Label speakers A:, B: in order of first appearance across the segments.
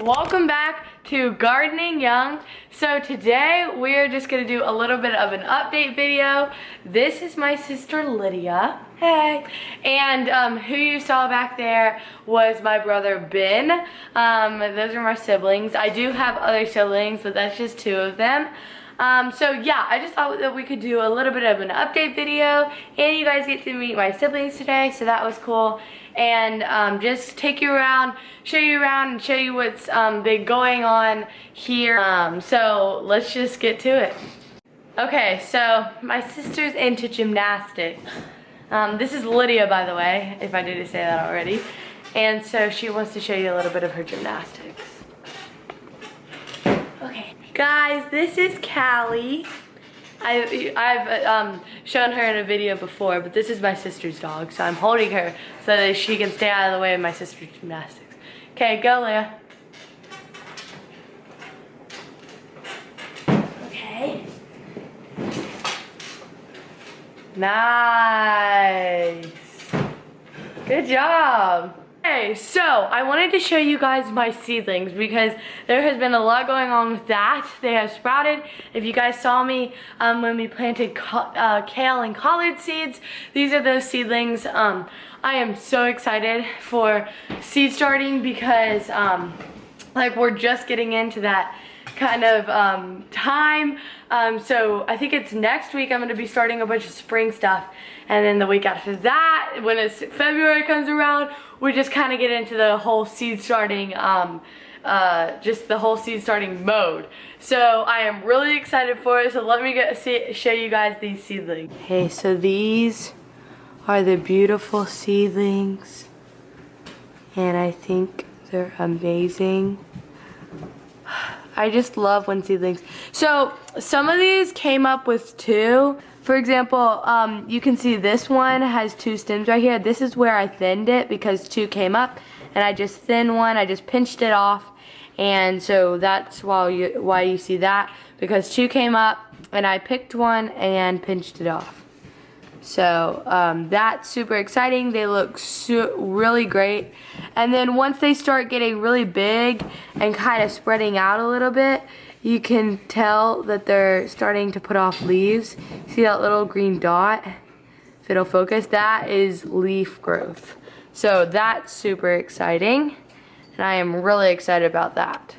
A: welcome back to Gardening Young. So today we're just gonna do a little bit of an update video. This is my sister Lydia, hey, and who you saw back there was my brother Ben. Those are my siblings. I do have other siblings, but that's just two of them. So yeah, I just thought that we could do a little bit of an update video, and you guys get to meet my siblings today, so that was cool. And just take you around, show you around, and show you what's been going on here. So let's just get to it. Okay, so my sister's into gymnastics. This is Lydia, by the way, if I didn't say that already. And so she wants to show you a little bit of her gymnastics. Okay, guys, this is Callie. I've shown her in a video before, but this is my sister's dog, so I'm holding her so that she can stay out of the way of my sister's gymnastics. Okay, go, Leah. Okay. Nice. Good job. Okay, so I wanted to show you guys my seedlings because there has been a lot going on with that. They have sprouted. If you guys saw me when we planted kale and collard seeds, these are those seedlings. I am so excited for seed starting because like we're just getting into that kind of time. So I think it's next week I'm going to be starting a bunch of spring stuff, and then the week after that, when it's February comes around, we just kind of get into the whole seed starting, just the whole seed starting mode. So I am really excited for it. So let me show you guys these seedlings. Okay, so these are the beautiful seedlings, and I think they're amazing. I just love when seedlings. So some of these came up with two. For example, you can see this one has two stems right here. This is where I thinned it because two came up, and I just thinned one. I just pinched it off, and so that's why you see that, because two came up, and I picked one and pinched it off. So that's super exciting. They look really great. And then once they start getting really big and kind of spreading out a little bit, you can tell that they're starting to put off leaves. See that little green dot? If it'll focus, that is leaf growth. So that's super exciting, and I am really excited about that.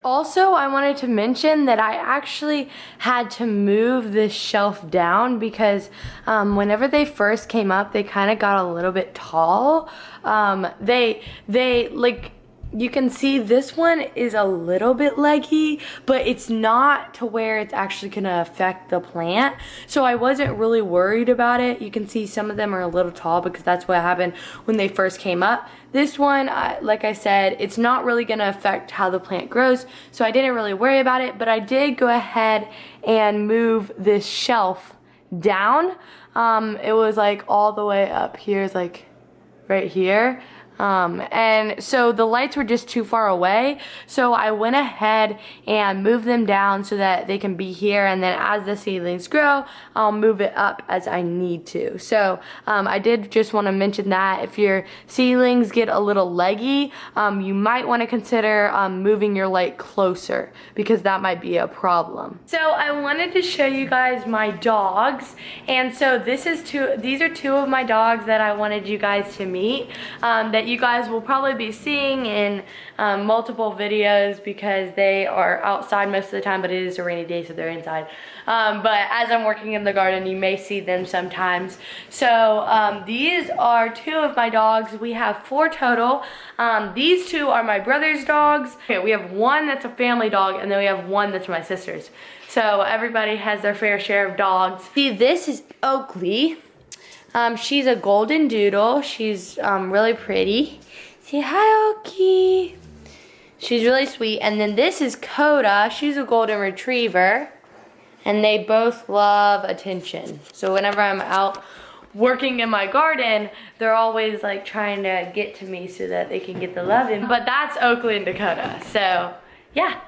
A: Also, I wanted to mention that I actually had to move this shelf down because whenever they first came up, they kind of got a little bit tall. They like, you can see this one is a little bit leggy, but it's not to where it's actually gonna affect the plant. So I wasn't really worried about it. You can see some of them are a little tall because that's what happened when they first came up. This one, like I said, it's not really gonna affect how the plant grows, so I didn't really worry about it, but I did go ahead and move this shelf down. It was like all the way up here, it's like right here. And so the lights were just too far away, so I went ahead and moved them down so that they can be here, and then as the seedlings grow, I'll move it up as I need to. So I did just want to mention that if your seedlings get a little leggy, you might want to consider moving your light closer, because that might be a problem. So I wanted to show you guys my dogs, and so these are two of my dogs that I wanted you guys to meet, that you guys will probably be seeing in multiple videos because they are outside most of the time, but it is a rainy day, so they're inside. But as I'm working in the garden, you may see them sometimes. So these are two of my dogs. We have 4 total. These 2 are my brother's dogs. Okay, we have one that's a family dog, and then we have one that's my sister's. So everybody has their fair share of dogs. See, this is Oakley. She's a golden doodle. She's really pretty. Say hi, Oakley. She's really sweet. And then this is Coda. She's a golden retriever. And they both love attention. So whenever I'm out working in my garden, they're always like trying to get to me so that they can get the loving. But that's Oakley and Dakota. So yeah.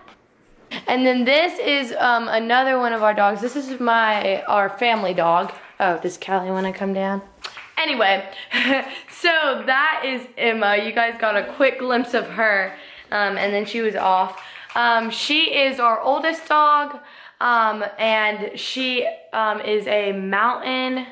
A: And then this is another one of our dogs. This is our family dog. Oh, does Callie want to come down? Anyway, so that is Emma. You guys got a quick glimpse of her. and then she was off. She is our oldest dog, and she is a mountain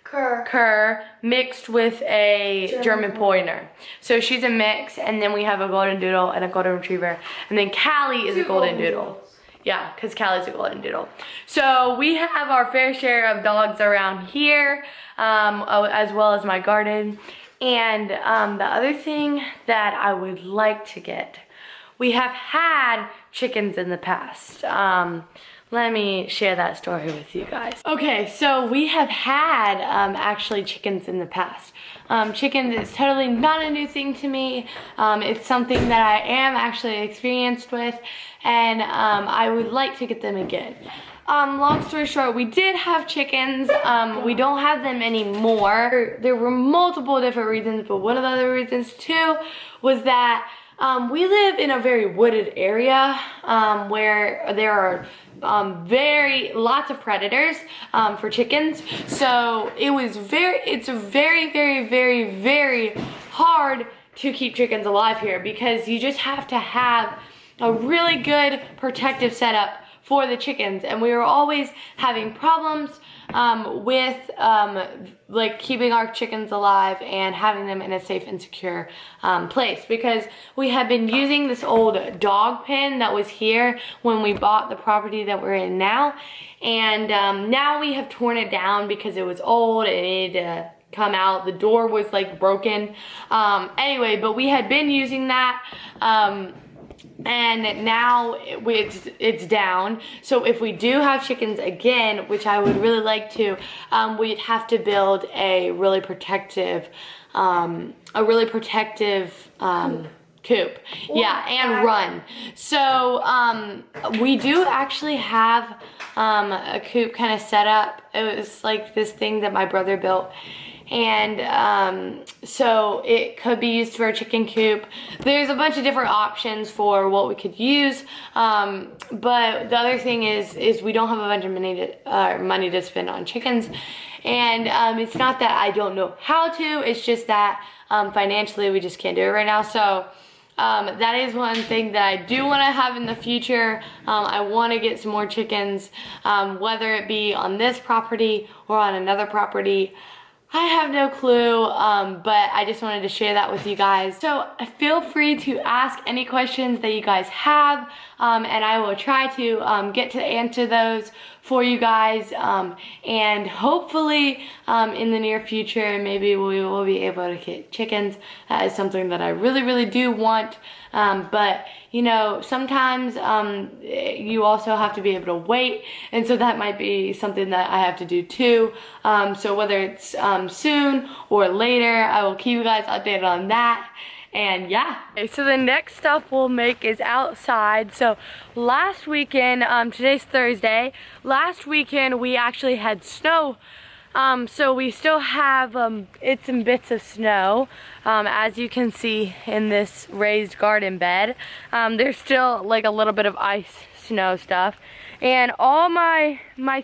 A: cur mixed with a German Pointer. So she's a mix, and then we have a golden doodle and a golden retriever, and then Callie is a golden doodle. Yeah, because Callie's a golden doodle. So we have our fair share of dogs around here, as well as my garden. And the other thing that I would like to get, we have had chickens in the past. Let me share that story with you guys. Okay, so we have had actually chickens in the past. Chickens is totally not a new thing to me. It's something that I am actually experienced with, and I would like to get them again. Long story short, we did have chickens. We don't have them anymore. There were multiple different reasons, but one of the other reasons too was that we live in a very wooded area where there are lots of predators for chickens. So it's very hard to keep chickens alive here, because you just have to have a really good protective setup for the chickens, and we were always having problems with like keeping our chickens alive and having them in a safe and secure place, because we had been using this old dog pen that was here when we bought the property that we're in now, and now we have torn it down because it was old and it needed to come out. The door was like broken. Anyway, but we had been using that, and now it's down. So if we do have chickens again, which I would really like to, we'd have to build a really protective coop. Yeah, and run. So we do actually have a coop kind of set up. It was like this thing that my brother built. And so it could be used for a chicken coop. There's a bunch of different options for what we could use, but the other thing is we don't have a bunch of money to spend on chickens, and it's not that I don't know how to, it's just that financially we just can't do it right now. So that is one thing that I do want to have in the future. I want to get some more chickens, whether it be on this property or on another property. I have no clue, but I just wanted to share that with you guys. So feel free to ask any questions that you guys have, and I will try to get to answer those for you guys, and hopefully in the near future maybe we will be able to get chickens. That is something that I really do want, but you know, sometimes you also have to be able to wait, and so that might be something that I have to do too. So whether it's soon or later, I will keep you guys updated on that. And yeah. Okay, so the next stop we'll make is outside. So last weekend, today's Thursday, last weekend we actually had snow. So we still have it's and bits of snow, as you can see in this raised garden bed. There's still like a little bit of ice, snow stuff, and all my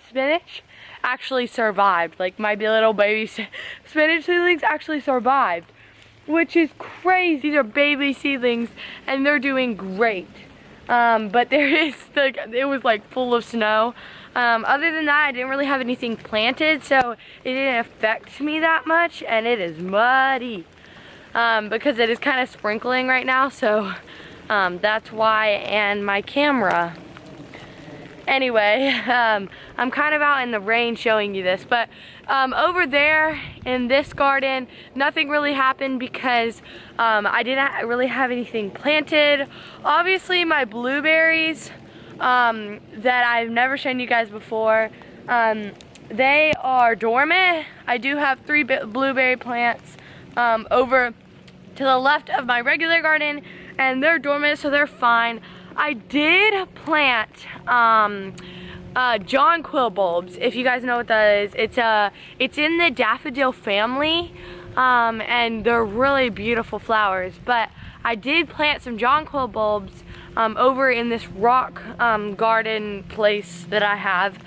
A: spinach actually survived. Like my little baby spinach seedlings actually survived, which is crazy. These are baby seedlings and they're doing great. But there is like, it was like full of snow. Other than that, I didn't really have anything planted, so it didn't affect me that much, and it is muddy because it is kind of sprinkling right now, so that's why. And my camera, anyway, I'm kind of out in the rain showing you this, but over there in this garden, nothing really happened because I didn't really have anything planted. Obviously my blueberries that I've never shown you guys before, they are dormant. I do have 3 blueberry plants over to the left of my regular garden, and they're dormant, so they're fine. I did plant jonquil bulbs, if you guys know what that is. It's in the daffodil family, and they're really beautiful flowers. But I did plant some jonquil bulbs over in this rock garden place that I have,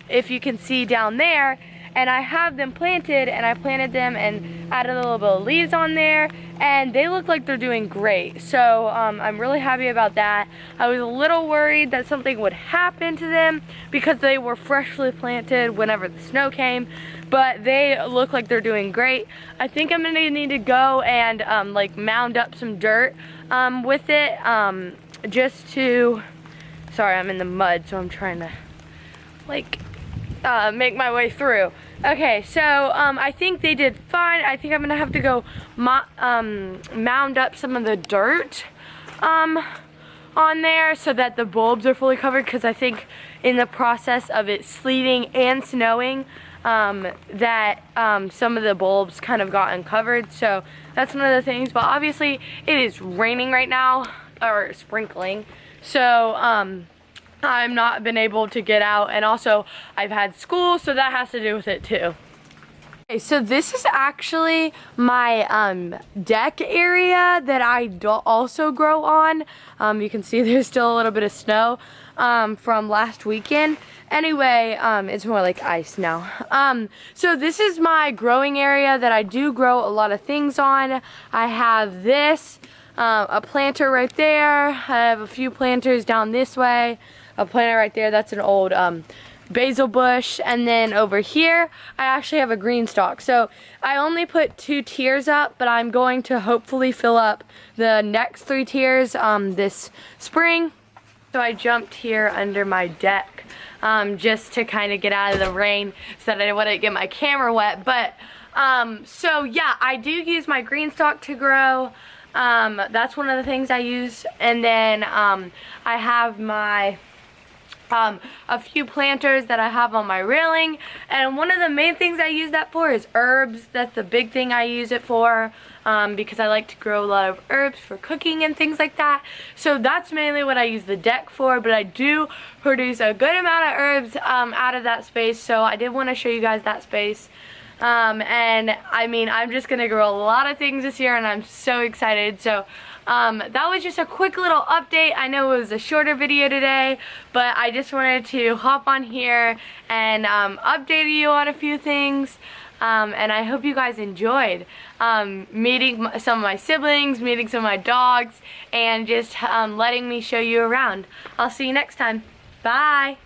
A: if you can see down there. and I have them planted, and I planted them and added a little bit of leaves on there, and they look like they're doing great. So I'm really happy about that. I was a little worried that something would happen to them because they were freshly planted whenever the snow came, but they look like they're doing great. I think I'm gonna need to go and like mound up some dirt with it, just to, sorry, I'm in the mud, so I'm trying to like make my way through. Okay, so I think they did fine. I think I'm gonna have to go mound up some of the dirt on there so that the bulbs are fully covered, because I think in the process of it sleeting and snowing that some of the bulbs kind of got uncovered. So that's one of the things, but obviously it is raining right now, or sprinkling, so I've not been able to get out, and also I've had school, so that has to do with it too. Okay, so this is actually my deck area that I also grow on. You can see there's still a little bit of snow from last weekend. Anyway, it's more like ice now. So this is my growing area that I do grow a lot of things on. I have this, a planter right there. I have a few planters down this way. A planter right there, that's an old basil bush, and then over here I actually have a green stalk. So I only put 2 tiers up, but I'm going to hopefully fill up the next 3 tiers this spring. So I jumped here under my deck just to kind of get out of the rain so that I wouldn't get my camera wet. But so yeah, I do use my green stalk to grow. That's one of the things I use, and then I have my a few planters that I have on my railing, and one of the main things I use that for is herbs. That's the big thing I use it for, because I like to grow a lot of herbs for cooking and things like that. So that's mainly what I use the deck for, but I do produce a good amount of herbs out of that space, so I did want to show you guys that space. And I mean, I'm just gonna grow a lot of things this year, and I'm so excited. So that was just a quick little update. I know it was a shorter video today, but I just wanted to hop on here and update you on a few things. And I hope you guys enjoyed meeting some of my siblings, meeting some of my dogs, and just letting me show you around. I'll see you next time. Bye!